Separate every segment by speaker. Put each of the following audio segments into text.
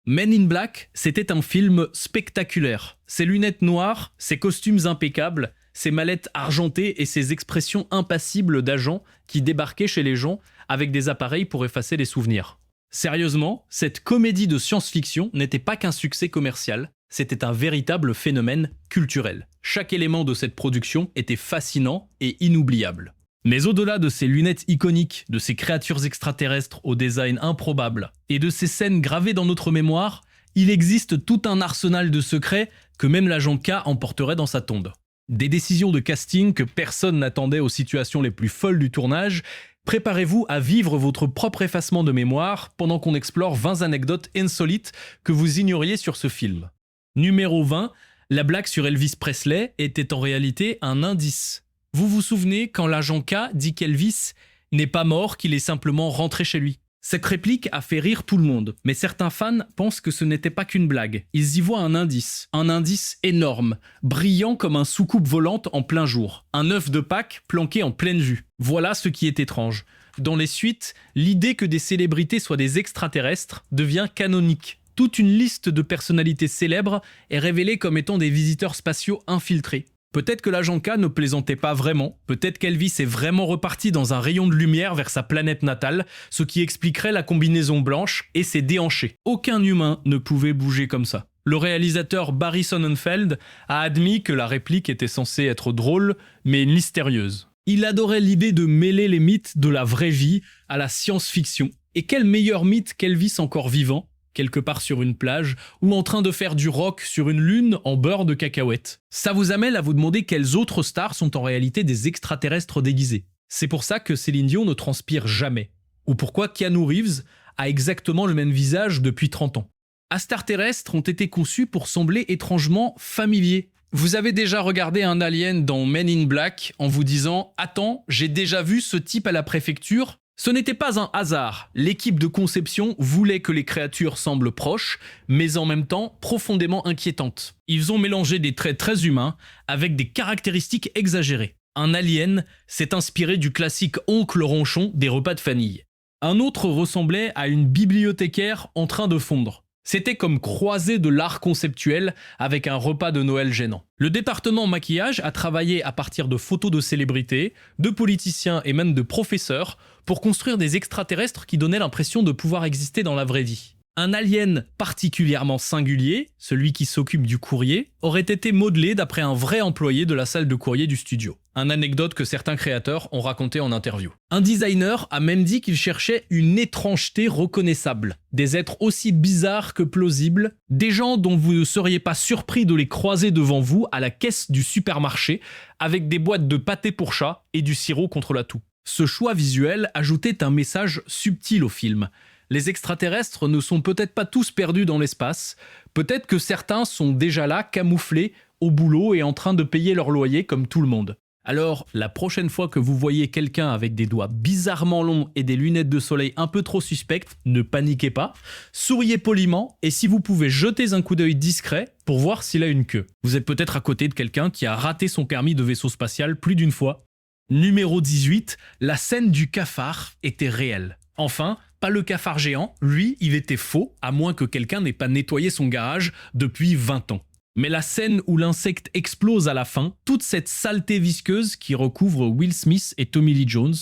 Speaker 1: Men in Black, c'était un film spectaculaire. Ses lunettes noires, ses costumes impeccables, ses mallettes argentées et ses expressions impassibles d'agents qui débarquaient chez les gens avec des appareils pour effacer les souvenirs. Sérieusement, cette comédie de science-fiction n'était pas qu'un succès commercial, c'était un véritable phénomène culturel. Chaque élément de cette production était fascinant et inoubliable. Mais au-delà de ces lunettes iconiques, de ces créatures extraterrestres au design improbable, et de ces scènes gravées dans notre mémoire, il existe tout un arsenal de secrets que même l'agent K emporterait dans sa tombe. Des décisions de casting que personne n'attendait aux situations les plus folles du tournage. Préparez-vous à vivre votre propre effacement de mémoire pendant qu'on explore 20 anecdotes insolites que vous ignoriez sur ce film. Numéro 20, la blague sur Elvis Presley était en réalité un indice. Vous vous souvenez quand l'agent K dit qu'Elvis n'est pas mort, qu'il est simplement rentré chez lui. Cette réplique a fait rire tout le monde, mais certains fans pensent que ce n'était pas qu'une blague. Ils y voient un indice énorme, brillant comme un soucoupe volante en plein jour, un œuf de Pâques planqué en pleine vue. Voilà ce qui est étrange. Dans les suites, l'idée que des célébrités soient des extraterrestres devient canonique. Toute une liste de personnalités célèbres est révélée comme étant des visiteurs spatiaux infiltrés. Peut-être que l'agent K ne plaisantait pas vraiment, peut-être qu'Elvis est vraiment reparti dans un rayon de lumière vers sa planète natale, ce qui expliquerait la combinaison blanche et ses déhanchés. Aucun humain ne pouvait bouger comme ça. Le réalisateur Barry Sonnenfeld a admis que la réplique était censée être drôle, mais mystérieuse. Il adorait l'idée de mêler les mythes de la vraie vie à la science-fiction. Et quel meilleur mythe qu'Elvis encore vivant, quelque part sur une plage, ou en train de faire du rock sur une lune en beurre de cacahuètes. Ça vous amène à vous demander quelles autres stars sont en réalité des extraterrestres déguisés. C'est pour ça que Céline Dion ne transpire jamais. Ou pourquoi Keanu Reeves a exactement le même visage depuis 30 ans. Stars terrestres ont été conçus pour sembler étrangement familiers. Vous avez déjà regardé un alien dans Men in Black en vous disant « Attends, j'ai déjà vu ce type à la préfecture ?» Ce n'était pas un hasard, l'équipe de conception voulait que les créatures semblent proches, mais en même temps profondément inquiétantes. Ils ont mélangé des traits très humains avec des caractéristiques exagérées. Un alien s'est inspiré du classique oncle ronchon des repas de famille. Un autre ressemblait à une bibliothécaire en train de fondre. C'était comme croiser de l'art conceptuel avec un repas de Noël gênant. Le département maquillage a travaillé à partir de photos de célébrités, de politiciens et même de professeurs pour construire des extraterrestres qui donnaient l'impression de pouvoir exister dans la vraie vie. Un alien particulièrement singulier, celui qui s'occupe du courrier, aurait été modelé d'après un vrai employé de la salle de courrier du studio. Une anecdote que certains créateurs ont racontée en interview. Un designer a même dit qu'il cherchait une étrangeté reconnaissable. Des êtres aussi bizarres que plausibles, des gens dont vous ne seriez pas surpris de les croiser devant vous à la caisse du supermarché avec des boîtes de pâté pour chat et du sirop contre la toux. Ce choix visuel ajoutait un message subtil au film. Les extraterrestres ne sont peut-être pas tous perdus dans l'espace, peut-être que certains sont déjà là, camouflés, au boulot et en train de payer leur loyer comme tout le monde. Alors, la prochaine fois que vous voyez quelqu'un avec des doigts bizarrement longs et des lunettes de soleil un peu trop suspectes, ne paniquez pas, souriez poliment et si vous pouvez jeter un coup d'œil discret pour voir s'il a une queue. Vous êtes peut-être à côté de quelqu'un qui a raté son permis de vaisseau spatial plus d'une fois. Numéro 18, la scène du cafard était réelle. Enfin, pas le cafard géant, lui, il était faux, à moins que quelqu'un n'ait pas nettoyé son garage depuis 20 ans. Mais la scène où l'insecte explose à la fin, toute cette saleté visqueuse qui recouvre Will Smith et Tommy Lee Jones,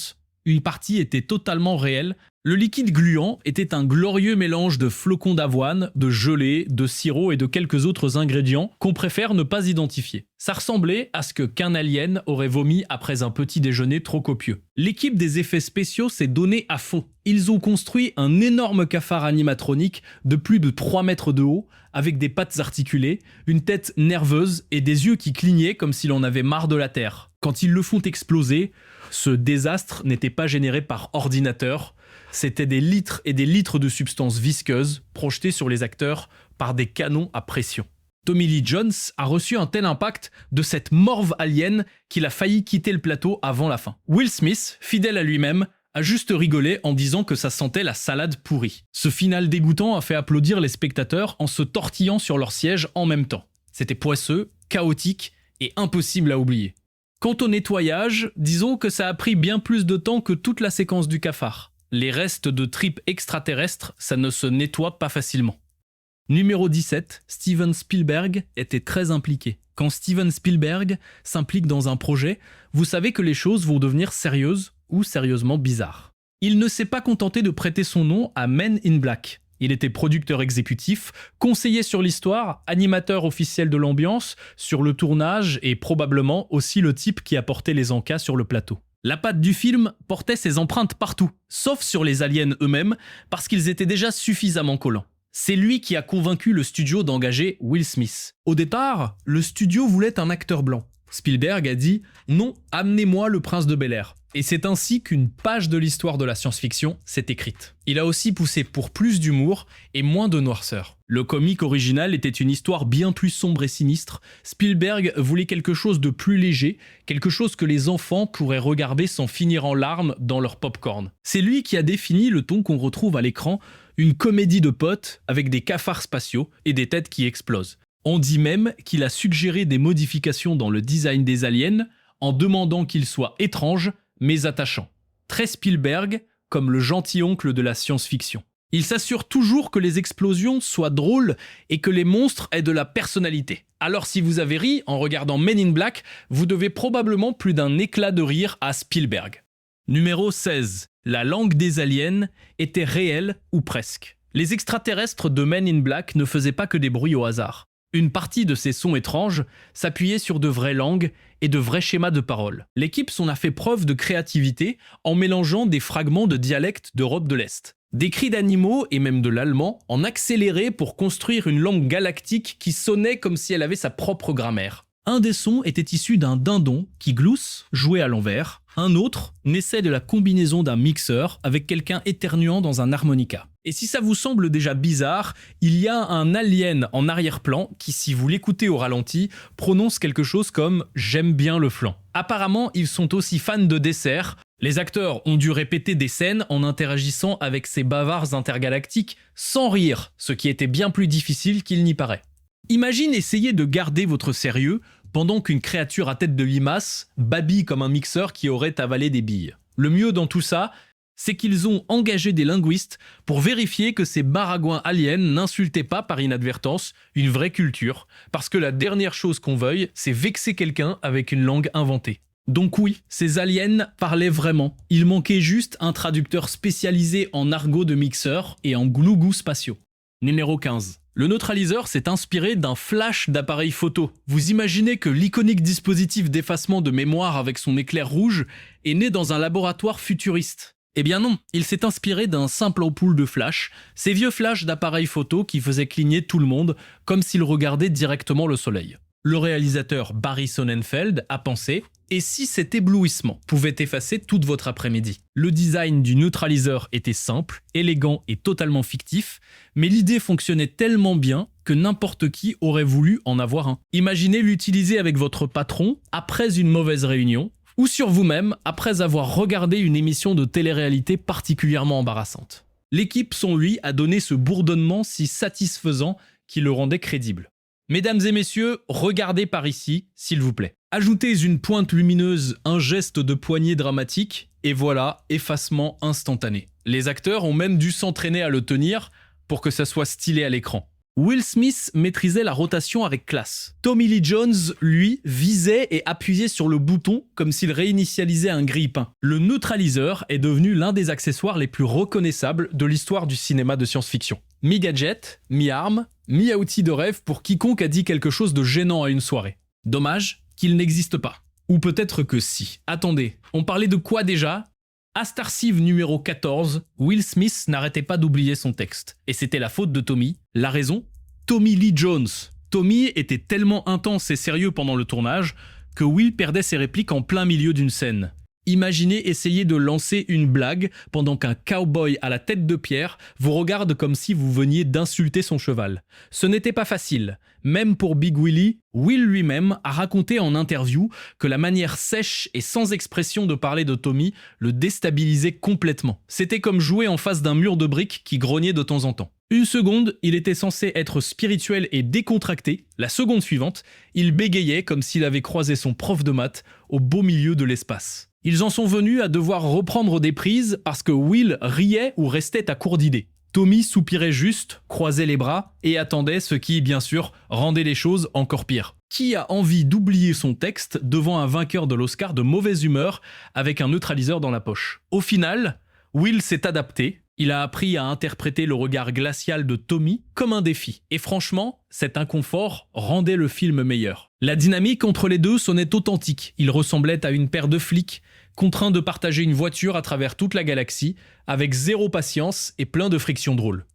Speaker 1: une partie était totalement réelle. Le liquide gluant était un glorieux mélange de flocons d'avoine, de gelée, de sirop et de quelques autres ingrédients qu'on préfère ne pas identifier. Ça ressemblait à ce qu'un alien aurait vomi après un petit déjeuner trop copieux. L'équipe des effets spéciaux s'est donnée à fond. Ils ont construit un énorme cafard animatronique de plus de 3 mètres de haut, avec des pattes articulées, une tête nerveuse et des yeux qui clignaient comme s'il en avait marre de la Terre. Quand ils le font exploser, ce désastre n'était pas généré par ordinateur, c'était des litres et des litres de substances visqueuses projetées sur les acteurs par des canons à pression. Tommy Lee Jones a reçu un tel impact de cette morve alien qu'il a failli quitter le plateau avant la fin. Will Smith, fidèle à lui-même, a juste rigolé en disant que ça sentait la salade pourrie. Ce final dégoûtant a fait applaudir les spectateurs en se tortillant sur leur siège en même temps. C'était poisseux, chaotique et impossible à oublier. Quant au nettoyage, disons que ça a pris bien plus de temps que toute la séquence du cafard. Les restes de tripes extraterrestres, ça ne se nettoie pas facilement. Numéro 17, Steven Spielberg était très impliqué. Quand Steven Spielberg s'implique dans un projet, vous savez que les choses vont devenir sérieuses ou sérieusement bizarres. Il ne s'est pas contenté de prêter son nom à Men in Black. Il était producteur exécutif, conseiller sur l'histoire, animateur officiel de l'ambiance, sur le tournage et probablement aussi le type qui apportait les encas sur le plateau. La patte du film portait ses empreintes partout, sauf sur les aliens eux-mêmes, parce qu'ils étaient déjà suffisamment collants. C'est lui qui a convaincu le studio d'engager Will Smith. Au départ, le studio voulait un acteur blanc. Spielberg a dit « Non, amenez-moi le prince de Bel-Air ». Et c'est ainsi qu'une page de l'histoire de la science-fiction s'est écrite. Il a aussi poussé pour plus d'humour et moins de noirceur. Le comique original était une histoire bien plus sombre et sinistre. Spielberg voulait quelque chose de plus léger, quelque chose que les enfants pourraient regarder sans finir en larmes dans leur popcorn. C'est lui qui a défini le ton qu'on retrouve à l'écran, une comédie de potes avec des cafards spatiaux et des têtes qui explosent. On dit même qu'il a suggéré des modifications dans le design des aliens en demandant qu'ils soient étranges mais attachants. Très Spielberg, comme le gentil-oncle de la science-fiction. Il s'assure toujours que les explosions soient drôles et que les monstres aient de la personnalité. Alors si vous avez ri en regardant Men in Black, vous devez probablement plus d'un éclat de rire à Spielberg. Numéro 16. La langue des aliens était réelle ou presque. Les extraterrestres de Men in Black ne faisaient pas que des bruits au hasard. Une partie de ces sons étranges s'appuyait sur de vraies langues et de vrais schémas de parole. L'équipe s'en a fait preuve de créativité en mélangeant des fragments de dialectes d'Europe de l'Est. Des cris d'animaux et même de l'allemand en accéléré pour construire une langue galactique qui sonnait comme si elle avait sa propre grammaire. Un des sons était issu d'un dindon qui glousse, joué à l'envers. Un autre naissait de la combinaison d'un mixeur avec quelqu'un éternuant dans un harmonica. Et si ça vous semble déjà bizarre, il y a un alien en arrière-plan qui, si vous l'écoutez au ralenti, prononce quelque chose comme « j'aime bien le flan ». Apparemment, ils sont aussi fans de dessert. Les acteurs ont dû répéter des scènes en interagissant avec ces bavards intergalactiques sans rire, ce qui était bien plus difficile qu'il n'y paraît. Imagine essayer de garder votre sérieux pendant qu'une créature à tête de limace babille comme un mixeur qui aurait avalé des billes. Le mieux dans tout ça, c'est qu'ils ont engagé des linguistes pour vérifier que ces baragouins aliens n'insultaient pas par inadvertance une vraie culture, parce que la dernière chose qu'on veuille, c'est vexer quelqu'un avec une langue inventée. Donc oui, ces aliens parlaient vraiment. Il manquait juste un traducteur spécialisé en argot de mixeur et en glougous spatiaux. Numéro 15. Le neutraliseur s'est inspiré d'un flash d'appareil photo. Vous imaginez que l'iconique dispositif d'effacement de mémoire avec son éclair rouge est né dans un laboratoire futuriste. Eh bien non, il s'est inspiré d'un simple ampoule de flash, ces vieux flashs d'appareil photo qui faisaient cligner tout le monde comme s'ils regardaient directement le soleil. Le réalisateur Barry Sonnenfeld a pensé « Et si cet éblouissement pouvait effacer toute votre après-midi ?» Le design du neutraliseur était simple, élégant et totalement fictif, mais l'idée fonctionnait tellement bien que n'importe qui aurait voulu en avoir un. Imaginez l'utiliser avec votre patron après une mauvaise réunion, ou sur vous-même après avoir regardé une émission de télé-réalité particulièrement embarrassante. L'équipe sans lui a donné ce bourdonnement si satisfaisant qui le rendait crédible. Mesdames et messieurs, regardez par ici, s'il vous plaît. Ajoutez une pointe lumineuse, un geste de poignet dramatique, et voilà, effacement instantané. Les acteurs ont même dû s'entraîner à le tenir pour que ça soit stylé à l'écran. Will Smith maîtrisait la rotation avec classe. Tommy Lee Jones, lui, visait et appuyait sur le bouton comme s'il réinitialisait un grille-pain. Le neutraliseur est devenu l'un des accessoires les plus reconnaissables de l'histoire du cinéma de science-fiction. Mi-gadget, mi-arme, mi-outil de rêve pour quiconque a dit quelque chose de gênant à une soirée. Dommage qu'il n'existe pas. Ou peut-être que si. Attendez, on parlait de quoi déjà ? À Starsieve numéro 14, Will Smith n'arrêtait pas d'oublier son texte. Et c'était la faute de Tommy. La raison ? Tommy Lee Jones. Tommy était tellement intense et sérieux pendant le tournage que Will perdait ses répliques en plein milieu d'une scène. Imaginez essayer de lancer une blague pendant qu'un cowboy à la tête de pierre vous regarde comme si vous veniez d'insulter son cheval. Ce n'était pas facile. Même pour Big Willie, Will lui-même a raconté en interview que la manière sèche et sans expression de parler de Tommy le déstabilisait complètement. C'était comme jouer en face d'un mur de briques qui grognait de temps en temps. Une seconde, il était censé être spirituel et décontracté. La seconde suivante, il bégayait comme s'il avait croisé son prof de maths au beau milieu de l'espace. Ils en sont venus à devoir reprendre des prises parce que Will riait ou restait à court d'idées. Tommy soupirait juste, croisait les bras et attendait, ce qui, bien sûr, rendait les choses encore pires. Qui a envie d'oublier son texte devant un vainqueur de l'Oscar de mauvaise humeur avec un neutraliseur dans la poche? Au final, Will s'est adapté. Il a appris à interpréter le regard glacial de Tommy comme un défi. Et franchement, cet inconfort rendait le film meilleur. La dynamique entre les deux sonnait authentique. Ils ressemblaient à une paire de flics, contraints de partager une voiture à travers toute la galaxie, avec zéro patience et plein de frictions drôles.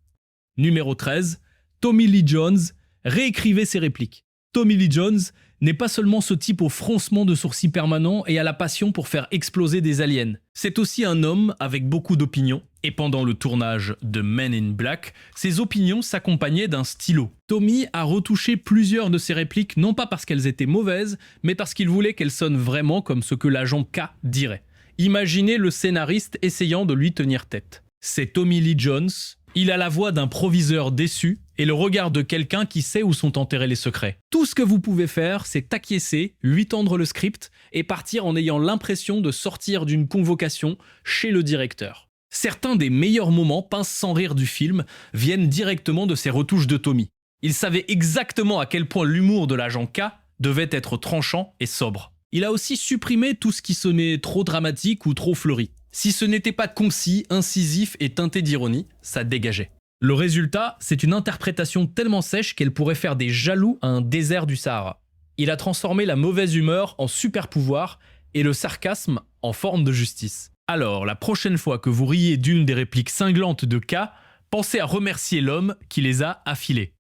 Speaker 1: Numéro 13, Tommy Lee Jones réécrivait ses répliques. Tommy Lee Jones n'est pas seulement ce type au froncement de sourcils permanent et à la passion pour faire exploser des aliens. C'est aussi un homme avec beaucoup d'opinions. Et pendant le tournage de Men in Black, ses opinions s'accompagnaient d'un stylo. Tommy a retouché plusieurs de ses répliques, non pas parce qu'elles étaient mauvaises, mais parce qu'il voulait qu'elles sonnent vraiment comme ce que l'agent K dirait. Imaginez le scénariste essayant de lui tenir tête. C'est Tommy Lee Jones. Il a la voix d'un proviseur déçu et le regard de quelqu'un qui sait où sont enterrés les secrets. Tout ce que vous pouvez faire, c'est acquiescer, lui tendre le script et partir en ayant l'impression de sortir d'une convocation chez le directeur. Certains des meilleurs moments pince sans rire du film viennent directement de ces retouches de Tommy. Il savait exactement à quel point l'humour de l'agent K devait être tranchant et sobre. Il a aussi supprimé tout ce qui sonnait trop dramatique ou trop fleuri. Si ce n'était pas concis, incisif et teinté d'ironie, ça dégageait. Le résultat, c'est une interprétation tellement sèche qu'elle pourrait faire des jaloux à un désert du Sahara. Il a transformé la mauvaise humeur en super pouvoir et le sarcasme en forme de justice. Alors, la prochaine fois que vous riez d'une des répliques cinglantes de K, pensez à remercier l'homme qui les a affilées.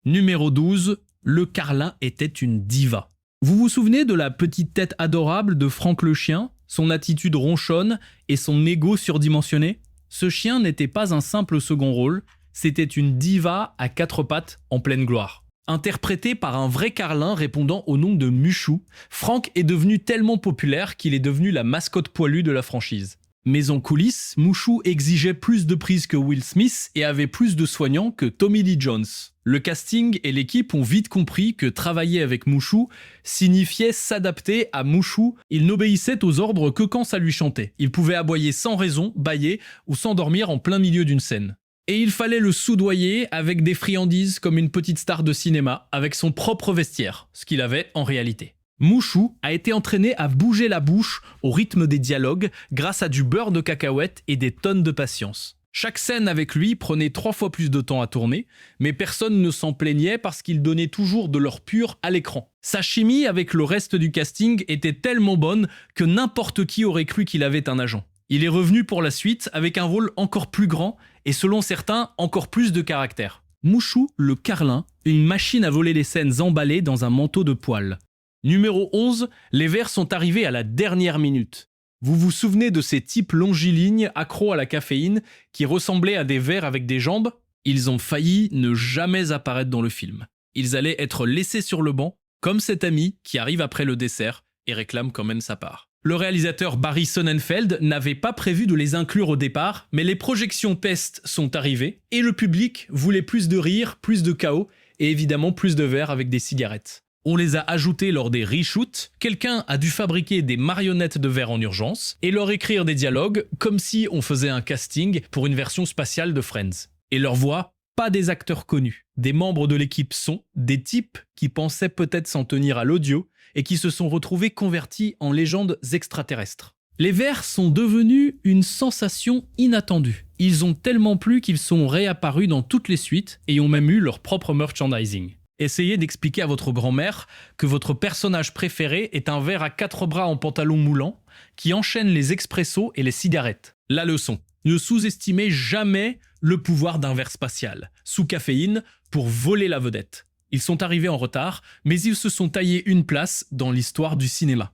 Speaker 1: Numéro 12, le Carlin était une diva. Vous vous souvenez de la petite tête adorable de Franck le chien, son attitude ronchonne et son ego surdimensionné? Ce chien n'était pas un simple second rôle, c'était une diva à quatre pattes en pleine gloire. Interprété par un vrai Carlin répondant au nom de Muchou, Franck est devenu tellement populaire qu'il est devenu la mascotte poilue de la franchise. Mais en coulisses, Mouchou exigeait plus de prises que Will Smith et avait plus de soignants que Tommy Lee Jones. Le casting et l'équipe ont vite compris que travailler avec Mouchou signifiait s'adapter à Mouchou. Il n'obéissait aux ordres que quand ça lui chantait. Il pouvait aboyer sans raison, bâiller ou s'endormir en plein milieu d'une scène. Et il fallait le soudoyer avec des friandises comme une petite star de cinéma, avec son propre vestiaire, ce qu'il avait en réalité. Mouchou a été entraîné à bouger la bouche au rythme des dialogues grâce à du beurre de cacahuète et des tonnes de patience. Chaque scène avec lui prenait 3 fois plus de temps à tourner, mais personne ne s'en plaignait parce qu'il donnait toujours de l'or pur à l'écran. Sa chimie avec le reste du casting était tellement bonne que n'importe qui aurait cru qu'il avait un agent. Il est revenu pour la suite avec un rôle encore plus grand et selon certains encore plus de caractère. Mouchou le Carlin, une machine à voler les scènes emballées dans un manteau de poils. Numéro 11, les Verts sont arrivés à la dernière minute. Vous vous souvenez de ces types longilignes accros à la caféine qui ressemblaient à des vers avec des jambes? Ils ont failli ne jamais apparaître dans le film. Ils allaient être laissés sur le banc, comme cet ami qui arrive après le dessert et réclame quand même sa part. Le réalisateur Barry Sonnenfeld n'avait pas prévu de les inclure au départ, mais les projections test sont arrivées et le public voulait plus de rire, plus de chaos et évidemment plus de verres avec des cigarettes. On les a ajoutés lors des reshoots, quelqu'un a dû fabriquer des marionnettes de verre en urgence et leur écrire des dialogues comme si on faisait un casting pour une version spatiale de Friends. Et leur voix, pas des acteurs connus. Des membres de l'équipe sont des types qui pensaient peut-être s'en tenir à l'audio et qui se sont retrouvés convertis en légendes extraterrestres. Les Verts sont devenus une sensation inattendue. Ils ont tellement plu qu'ils sont réapparus dans toutes les suites et ont même eu leur propre merchandising. Essayez d'expliquer à votre grand-mère que votre personnage préféré est un ver à 4 bras en pantalon moulant qui enchaîne les expressos et les cigarettes. La leçon, ne sous-estimez jamais le pouvoir d'un ver spatial, sous caféine, pour voler la vedette. Ils sont arrivés en retard, mais ils se sont taillés une place dans l'histoire du cinéma.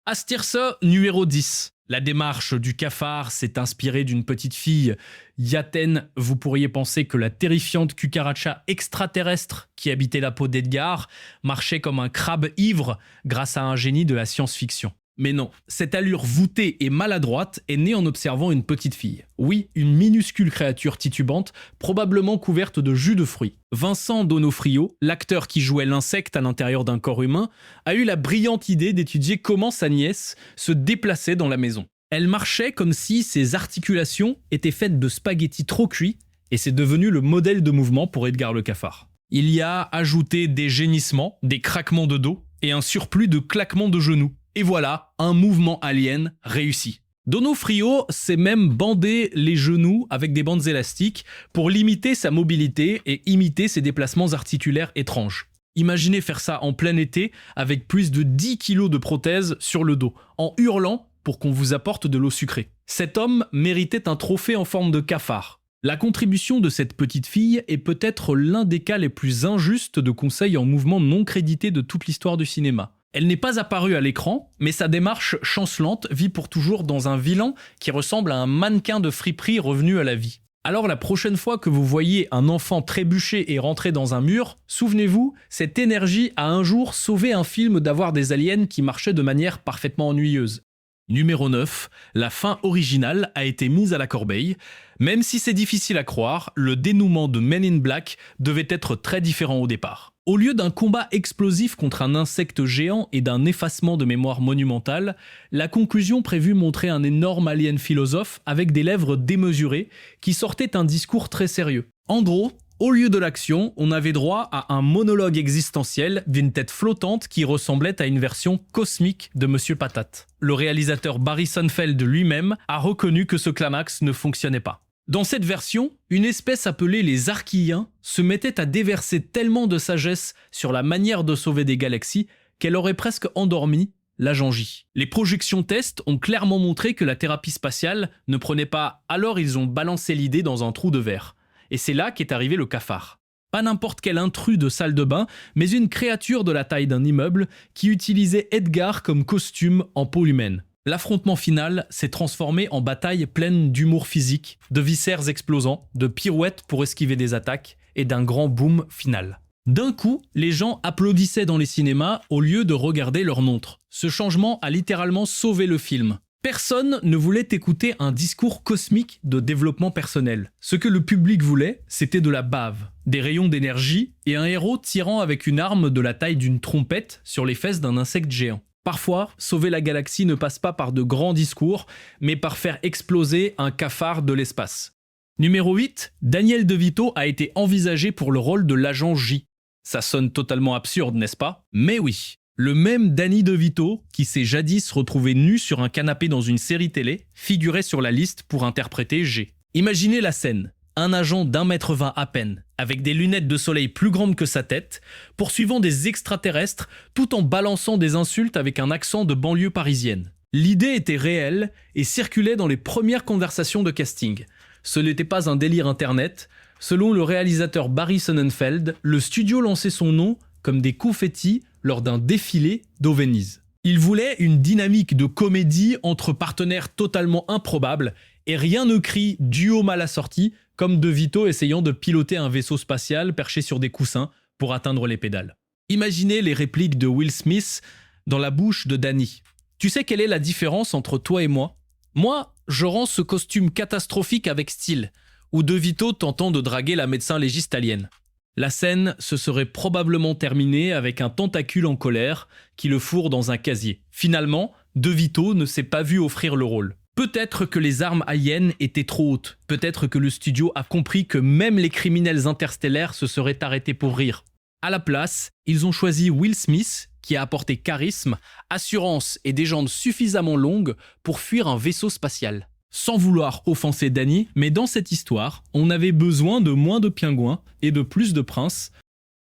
Speaker 1: Astirce, numéro 10. La démarche du cafard s'est inspirée d'une petite fille. Yaten, vous pourriez penser que la terrifiante cucaracha extraterrestre qui habitait la peau d'Edgar marchait comme un crabe ivre grâce à un génie de la science-fiction. Mais non, cette allure voûtée et maladroite est née en observant une petite fille. Oui, une minuscule créature titubante, probablement couverte de jus de fruits. Vincent D'Onofrio, l'acteur qui jouait l'insecte à l'intérieur d'un corps humain, a eu la brillante idée d'étudier comment sa nièce se déplaçait dans la maison. Elle marchait comme si ses articulations étaient faites de spaghettis trop cuits et c'est devenu le modèle de mouvement pour Edgar le cafard. Il y a ajouté des gémissements, des craquements de dos et un surplus de claquements de genoux. Et voilà, un mouvement alien réussi. Donofrio s'est même bandé les genoux avec des bandes élastiques pour limiter sa mobilité et imiter ses déplacements articulaires étranges. Imaginez faire ça en plein été avec plus de 10 kilos de prothèses sur le dos, en hurlant pour qu'on vous apporte de l'eau sucrée. Cet homme méritait un trophée en forme de cafard. La contribution de cette petite fille est peut-être l'un des cas les plus injustes de conseil en mouvement non crédité de toute l'histoire du cinéma. Elle n'est pas apparue à l'écran, mais sa démarche chancelante vit pour toujours dans un vilain qui ressemble à un mannequin de friperie revenu à la vie. Alors la prochaine fois que vous voyez un enfant trébucher et rentrer dans un mur, souvenez-vous, cette énergie a un jour sauvé un film d'avoir des aliens qui marchaient de manière parfaitement ennuyeuse. Numéro 9, la fin originale a été mise à la corbeille. Même si c'est difficile à croire, le dénouement de Men in Black devait être très différent au départ. Au lieu d'un combat explosif contre un insecte géant et d'un effacement de mémoire monumental, la conclusion prévue montrait un énorme alien philosophe avec des lèvres démesurées qui sortait un discours très sérieux. En gros, au lieu de l'action, on avait droit à un monologue existentiel d'une tête flottante qui ressemblait à une version cosmique de Monsieur Patate. Le réalisateur Barry Sonnenfeld lui-même a reconnu que ce climax ne fonctionnait pas. Dans cette version, une espèce appelée les Archiens se mettait à déverser tellement de sagesse sur la manière de sauver des galaxies qu'elle aurait presque endormi l'agent J. Les projections tests ont clairement montré que la thérapie spatiale ne prenait pas, alors ils ont balancé l'idée dans un trou de verre. Et c'est là qu'est arrivé le cafard. Pas n'importe quel intrus de salle de bain, mais une créature de la taille d'un immeuble qui utilisait Edgar comme costume en peau humaine. L'affrontement final s'est transformé en bataille pleine d'humour physique, de viscères explosants, de pirouettes pour esquiver des attaques et d'un grand boom final. D'un coup, les gens applaudissaient dans les cinémas au lieu de regarder leur montre. Ce changement a littéralement sauvé le film. Personne ne voulait écouter un discours cosmique de développement personnel. Ce que le public voulait, c'était de la bave, des rayons d'énergie et un héros tirant avec une arme de la taille d'une trompette sur les fesses d'un insecte géant. Parfois, sauver la galaxie ne passe pas par de grands discours, mais par faire exploser un cafard de l'espace. Numéro 8, Daniel DeVito a été envisagé pour le rôle de l'agent J. Ça sonne totalement absurde, n'est-ce pas? Mais oui. Le même Danny DeVito, qui s'est jadis retrouvé nu sur un canapé dans une série télé, figurait sur la liste pour interpréter G. Imaginez la scène. Un agent d'1,20 m à peine, avec des lunettes de soleil plus grandes que sa tête, poursuivant des extraterrestres tout en balançant des insultes avec un accent de banlieue parisienne. L'idée était réelle et circulait dans les premières conversations de casting. Ce n'était pas un délire internet. Selon le réalisateur Barry Sonnenfeld, le studio lançait son nom comme des confettis lors d'un défilé d'eau Venise. Il voulait une dynamique de comédie entre partenaires totalement improbables et rien ne crie duo mal assorti comme DeVito essayant de piloter un vaisseau spatial perché sur des coussins pour atteindre les pédales. Imaginez les répliques de Will Smith dans la bouche de Danny. Tu sais quelle est la différence entre toi et moi? Moi, je rends ce costume catastrophique avec style, ou DeVito tentant de draguer la médecin légiste alien. La scène se serait probablement terminée avec un tentacule en colère qui le fourre dans un casier. Finalement, DeVito ne s'est pas vu offrir le rôle. Peut-être que les armes aliens étaient trop hautes. Peut-être que le studio a compris que même les criminels interstellaires se seraient arrêtés pour rire. À la place, ils ont choisi Will Smith, qui a apporté charisme, assurance et des jambes suffisamment longues pour fuir un vaisseau spatial. Sans vouloir offenser Danny, mais dans cette histoire, on avait besoin de moins de pingouins et de plus de princes.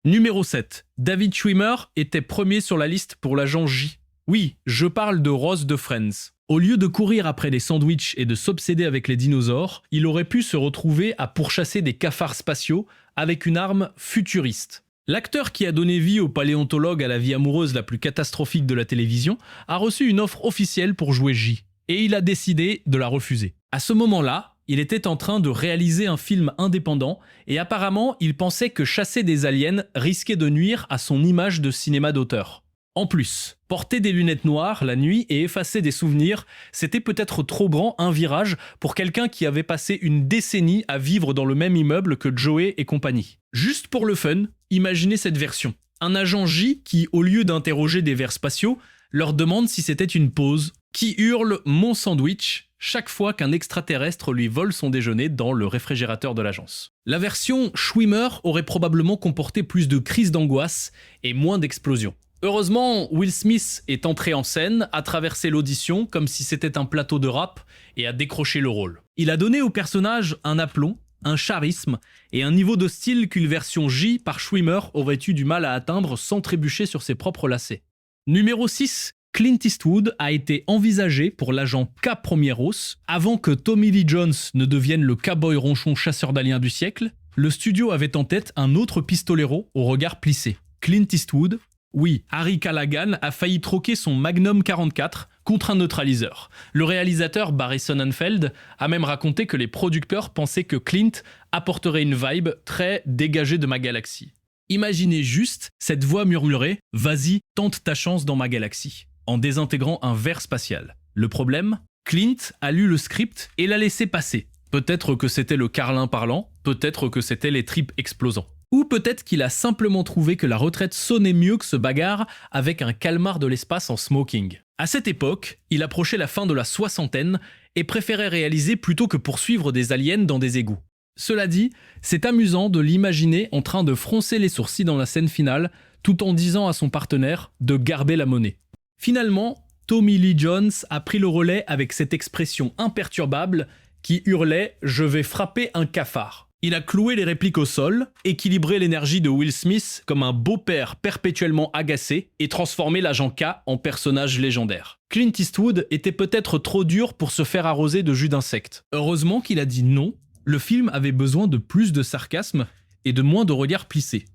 Speaker 1: Numéro 7. David Schwimmer était premier sur la liste pour l'agent J. Oui, je parle de Ross de Friends. Au lieu de courir après des sandwichs et de s'obséder avec les dinosaures, il aurait pu se retrouver à pourchasser des cafards spatiaux avec une arme futuriste. L'acteur qui a donné vie au paléontologue à la vie amoureuse la plus catastrophique de la télévision a reçu une offre officielle pour jouer J. Et il a décidé de la refuser. À ce moment-là, il était en train de réaliser un film indépendant et apparemment, il pensait que chasser des aliens risquait de nuire à son image de cinéma d'auteur. En plus, porter des lunettes noires la nuit et effacer des souvenirs, c'était peut-être trop grand un virage pour quelqu'un qui avait passé une décennie à vivre dans le même immeuble que Joey et compagnie. Juste pour le fun, imaginez cette version. Un agent J qui, au lieu d'interroger des vers spatiaux, leur demande si c'était une pause, qui hurle « mon sandwich », chaque fois qu'un extraterrestre lui vole son déjeuner dans le réfrigérateur de l'agence. La version Schwimmer aurait probablement comporté plus de crises d'angoisse et moins d'explosions. Heureusement, Will Smith est entré en scène, a traversé l'audition comme si c'était un plateau de rap et a décroché le rôle. Il a donné au personnage un aplomb, un charisme et un niveau de style qu'une version J par Schwimmer aurait eu du mal à atteindre sans trébucher sur ses propres lacets. Numéro 6, Clint Eastwood a été envisagé pour l'agent K. Prometheus avant que Tommy Lee Jones ne devienne le cowboy ronchon chasseur d'aliens du siècle. Le studio avait en tête un autre pistolero au regard plissé, Clint Eastwood. Oui, Harry Callaghan a failli troquer son Magnum 44 contre un neutraliseur. Le réalisateur Barry Sonnenfeld a même raconté que les producteurs pensaient que Clint apporterait une vibe très dégagée de ma galaxie. Imaginez juste cette voix murmurée « Vas-y, tente ta chance dans ma galaxie » en désintégrant un ver spatial. Le problème, Clint a lu le script et l'a laissé passer. Peut-être que c'était le carlin parlant, peut-être que c'était les tripes explosant. Ou peut-être qu'il a simplement trouvé que la retraite sonnait mieux que ce bagarre avec un calmar de l'espace en smoking. À cette époque, il approchait la fin de la soixantaine et préférait réaliser plutôt que poursuivre des aliens dans des égouts. Cela dit, c'est amusant de l'imaginer en train de froncer les sourcils dans la scène finale, tout en disant à son partenaire de garder la monnaie. Finalement, Tommy Lee Jones a pris le relais avec cette expression imperturbable qui hurlait « Je vais frapper un cafard ». Il a cloué les répliques au sol, équilibré l'énergie de Will Smith comme un beau-père perpétuellement agacé et transformé l'agent K en personnage légendaire. Clint Eastwood était peut-être trop dur pour se faire arroser de jus d'insecte. Heureusement qu'il a dit non, le film avait besoin de plus de sarcasme et de moins de regards plissés.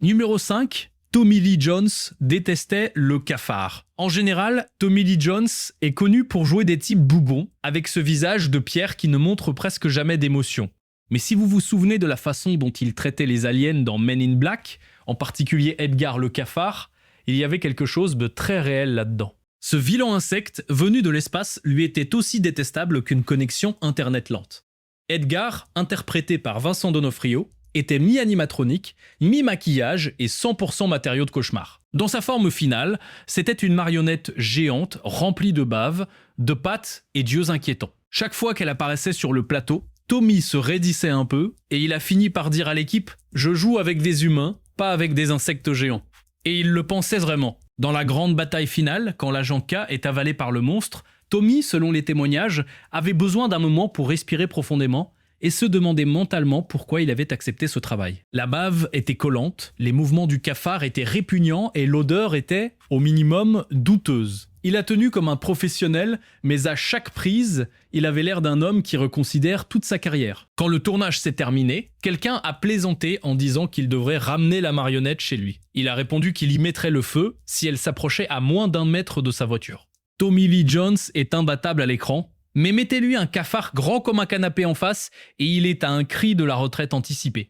Speaker 1: Numéro 5, Tommy Lee Jones détestait le cafard. En général, Tommy Lee Jones est connu pour jouer des types bougons, avec ce visage de pierre qui ne montre presque jamais d'émotion. Mais si vous vous souvenez de la façon dont il traitait les aliens dans Men in Black, en particulier Edgar le cafard, il y avait quelque chose de très réel là-dedans. Ce vilain insecte venu de l'espace lui était aussi détestable qu'une connexion internet lente. Edgar, interprété par Vincent D'Onofrio, était mi-animatronique, mi-maquillage et 100% matériau de cauchemar. Dans sa forme finale, c'était une marionnette géante remplie de bave, de pattes et d'yeux inquiétants. Chaque fois qu'elle apparaissait sur le plateau, Tommy se raidissait un peu et il a fini par dire à l'équipe « Je joue avec des humains, pas avec des insectes géants ». Et il le pensait vraiment. Dans la grande bataille finale, quand l'agent K est avalé par le monstre, Tommy, selon les témoignages, avait besoin d'un moment pour respirer profondément et se demandait mentalement pourquoi il avait accepté ce travail. La bave était collante, les mouvements du cafard étaient répugnants et l'odeur était, au minimum, douteuse. Il a tenu comme un professionnel, mais à chaque prise, il avait l'air d'un homme qui reconsidère toute sa carrière. Quand le tournage s'est terminé, quelqu'un a plaisanté en disant qu'il devrait ramener la marionnette chez lui. Il a répondu qu'il y mettrait le feu si elle s'approchait à moins d'1 mètre de sa voiture. Tommy Lee Jones est imbattable à l'écran, mais mettez-lui un cafard grand comme un canapé en face et il est à un cri de la retraite anticipée.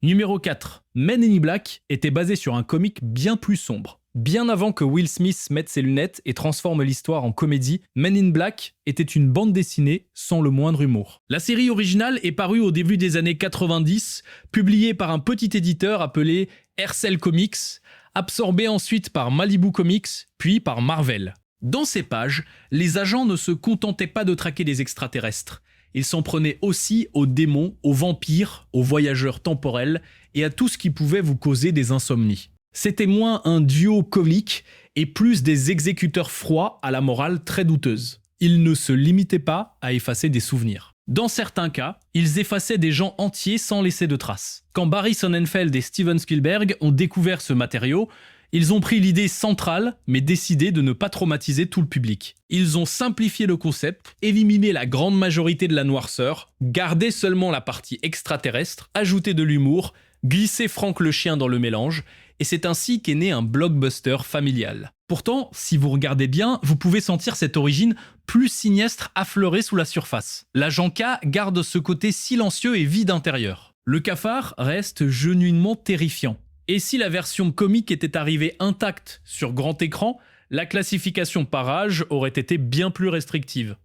Speaker 1: Numéro 4. Men in Black était basé sur un comic bien plus sombre. Bien avant que Will Smith mette ses lunettes et transforme l'histoire en comédie, Men in Black était une bande dessinée sans le moindre humour. La série originale est parue au début des années 90, publiée par un petit éditeur appelé Hercel Comics, absorbée ensuite par Malibu Comics, puis par Marvel. Dans ces pages, les agents ne se contentaient pas de traquer des extraterrestres. Ils s'en prenaient aussi aux démons, aux vampires, aux voyageurs temporels et à tout ce qui pouvait vous causer des insomnies. C'était moins un duo comique et plus des exécuteurs froids à la morale très douteuse. Ils ne se limitaient pas à effacer des souvenirs. Dans certains cas, ils effaçaient des gens entiers sans laisser de traces. Quand Barry Sonnenfeld et Steven Spielberg ont découvert ce matériau, ils ont pris l'idée centrale, mais décidé de ne pas traumatiser tout le public. Ils ont simplifié le concept, éliminé la grande majorité de la noirceur, gardé seulement la partie extraterrestre, ajouté de l'humour, glissé Franck le chien dans le mélange, et c'est ainsi qu'est né un blockbuster familial. Pourtant, si vous regardez bien, vous pouvez sentir cette origine plus siniestre affleurer sous la surface. L'agent K garde ce côté silencieux et vide intérieur. Le cafard reste genuinement terrifiant. Et si la version comique était arrivée intacte sur grand écran, la classification par âge aurait été bien plus restrictive.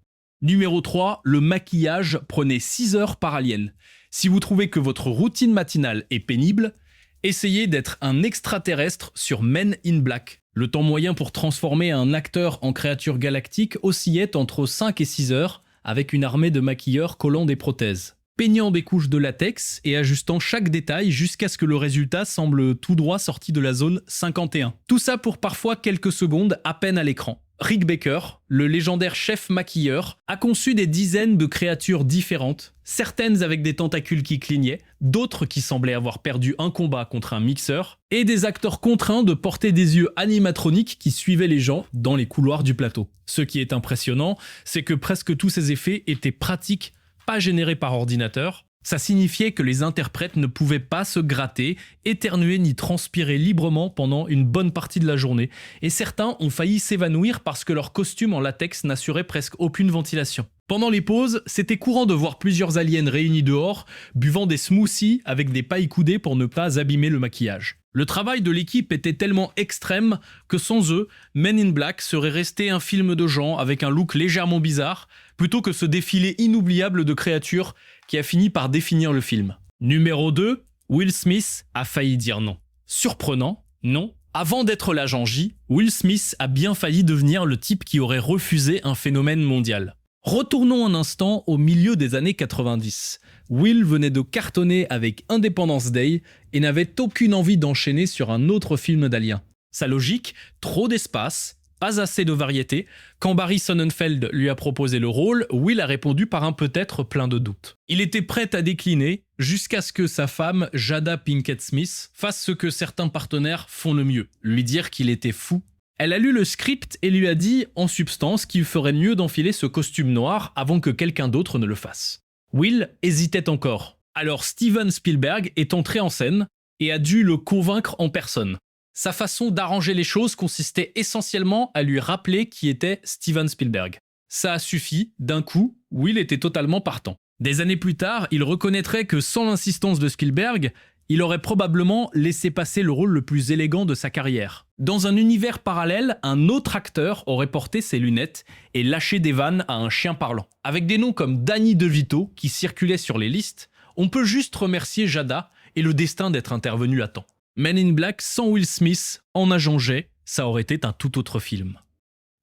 Speaker 1: Numéro 3, le maquillage prenait 6 heures par alien. Si vous trouvez que votre routine matinale est pénible, essayez d'être un extraterrestre sur Men in Black. Le temps moyen pour transformer un acteur en créature galactique oscillait entre 5 et 6 heures, avec une armée de maquilleurs collant des prothèses, peignant des couches de latex et ajustant chaque détail jusqu'à ce que le résultat semble tout droit sorti de la zone 51. Tout ça pour parfois quelques secondes à peine à l'écran. Rick Baker, le légendaire chef maquilleur, a conçu des dizaines de créatures différentes, certaines avec des tentacules qui clignaient, d'autres qui semblaient avoir perdu un combat contre un mixeur, et des acteurs contraints de porter des yeux animatroniques qui suivaient les gens dans les couloirs du plateau. Ce qui est impressionnant, c'est que presque tous ces effets étaient pratiques, pas générés par ordinateur. Ça signifiait que les interprètes ne pouvaient pas se gratter, éternuer ni transpirer librement pendant une bonne partie de la journée, et certains ont failli s'évanouir parce que leur costume en latex n'assurait presque aucune ventilation. Pendant les pauses, c'était courant de voir plusieurs aliens réunis dehors, buvant des smoothies avec des pailles coudées pour ne pas abîmer le maquillage. Le travail de l'équipe était tellement extrême que sans eux, Men in Black serait resté un film de gens avec un look légèrement bizarre, plutôt que ce défilé inoubliable de créatures qui a fini par définir le film. Numéro 2, Will Smith a failli dire non. Surprenant, non. Avant d'être l'agent J, Will Smith a bien failli devenir le type qui aurait refusé un phénomène mondial. Retournons un instant au milieu des années 90. Will venait de cartonner avec Independence Day et n'avait aucune envie d'enchaîner sur un autre film d'Alien. Sa logique, trop d'espace, pas assez de variété. Quand Barry Sonnenfeld lui a proposé le rôle, Will a répondu par un peut-être plein de doutes. Il était prêt à décliner jusqu'à ce que sa femme, Jada Pinkett Smith, fasse ce que certains partenaires font le mieux, lui dire qu'il était fou. Elle a lu le script et lui a dit, en substance, qu'il ferait mieux d'enfiler ce costume noir avant que quelqu'un d'autre ne le fasse. Will hésitait encore. Alors Steven Spielberg est entré en scène et a dû le convaincre en personne. Sa façon d'arranger les choses consistait essentiellement à lui rappeler qui était Steven Spielberg. Ça a suffi, d'un coup, Will était totalement partant. Des années plus tard, il reconnaîtrait que sans l'insistance de Spielberg, il aurait probablement laissé passer le rôle le plus élégant de sa carrière. Dans un univers parallèle, un autre acteur aurait porté ses lunettes et lâché des vannes à un chien parlant. Avec des noms comme Danny DeVito qui circulaient sur les listes, on peut juste remercier Jada et le destin d'être intervenu à temps. Men in Black sans Will Smith, en agent J, ça aurait été un tout autre film.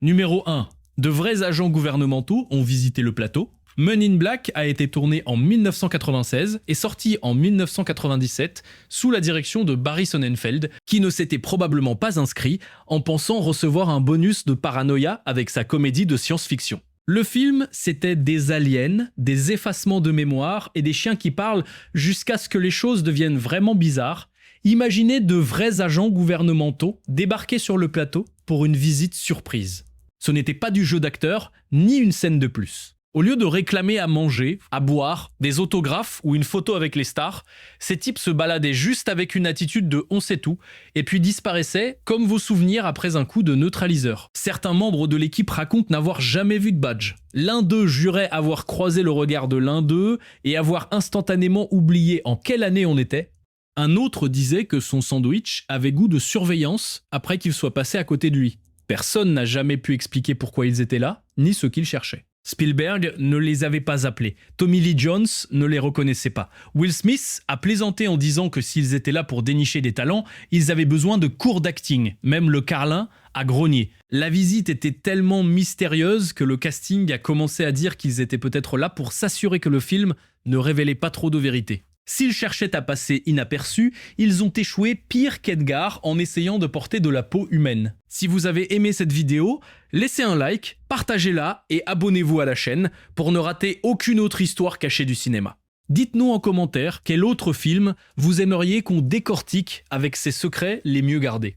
Speaker 1: Numéro 1. De vrais agents gouvernementaux ont visité le plateau. Men in Black a été tourné en 1996 et sorti en 1997 sous la direction de Barry Sonnenfeld, qui ne s'était probablement pas inscrit en pensant recevoir un bonus de paranoïa avec sa comédie de science-fiction. Le film, c'était des aliens, des effacements de mémoire et des chiens qui parlent jusqu'à ce que les choses deviennent vraiment bizarres. Imaginez de vrais agents gouvernementaux débarquer sur le plateau pour une visite surprise. Ce n'était pas du jeu d'acteur, ni une scène de plus. Au lieu de réclamer à manger, à boire, des autographes ou une photo avec les stars, ces types se baladaient juste avec une attitude de on sait tout, et puis disparaissaient comme vos souvenirs après un coup de neutraliseur. Certains membres de l'équipe racontent n'avoir jamais vu de badge. L'un d'eux jurait avoir croisé le regard de l'un d'eux et avoir instantanément oublié en quelle année on était. Un autre disait que son sandwich avait goût de surveillance après qu'il soit passé à côté de lui. Personne n'a jamais pu expliquer pourquoi ils étaient là, ni ce qu'ils cherchaient. Spielberg ne les avait pas appelés. Tommy Lee Jones ne les reconnaissait pas. Will Smith a plaisanté en disant que s'ils étaient là pour dénicher des talents, ils avaient besoin de cours d'acting. Même le Carlin a grogné. La visite était tellement mystérieuse que le casting a commencé à dire qu'ils étaient peut-être là pour s'assurer que le film ne révélait pas trop de vérité. S'ils cherchaient à passer inaperçus, ils ont échoué pire qu'Edgar en essayant de porter de la peau humaine. Si vous avez aimé cette vidéo, laissez un like, partagez-la et abonnez-vous à la chaîne pour ne rater aucune autre histoire cachée du cinéma. Dites-nous en commentaire quel autre film vous aimeriez qu'on décortique avec ses secrets les mieux gardés.